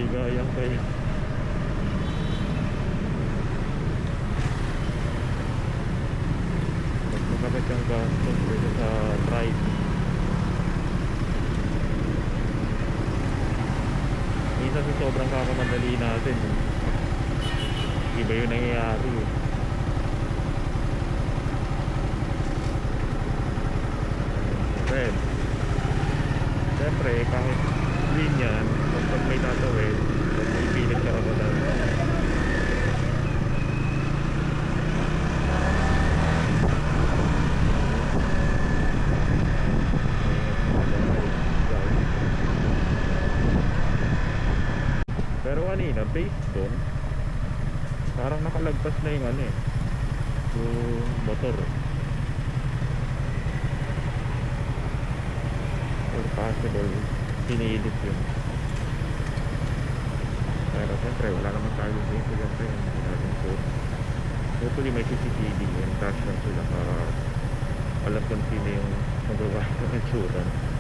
Maligayang kayo. Mas makapit ang gastos dito sa drive. Minsan sa sobrang kakamadali natin, iba yung nangyayari eh. Red. Siyempre kahit green yan, pag may tatawid, pag may pilit ka kapadan, pero kanina based doon parang nakalagpas na yung ano eh, yung motor or possible pinilit yun. Pero siyempre wala naman tayo dito, siyempre wala naman po. Hopefully may CCTV yung dash lang sila para alam kung sino yung magawa ng insurance.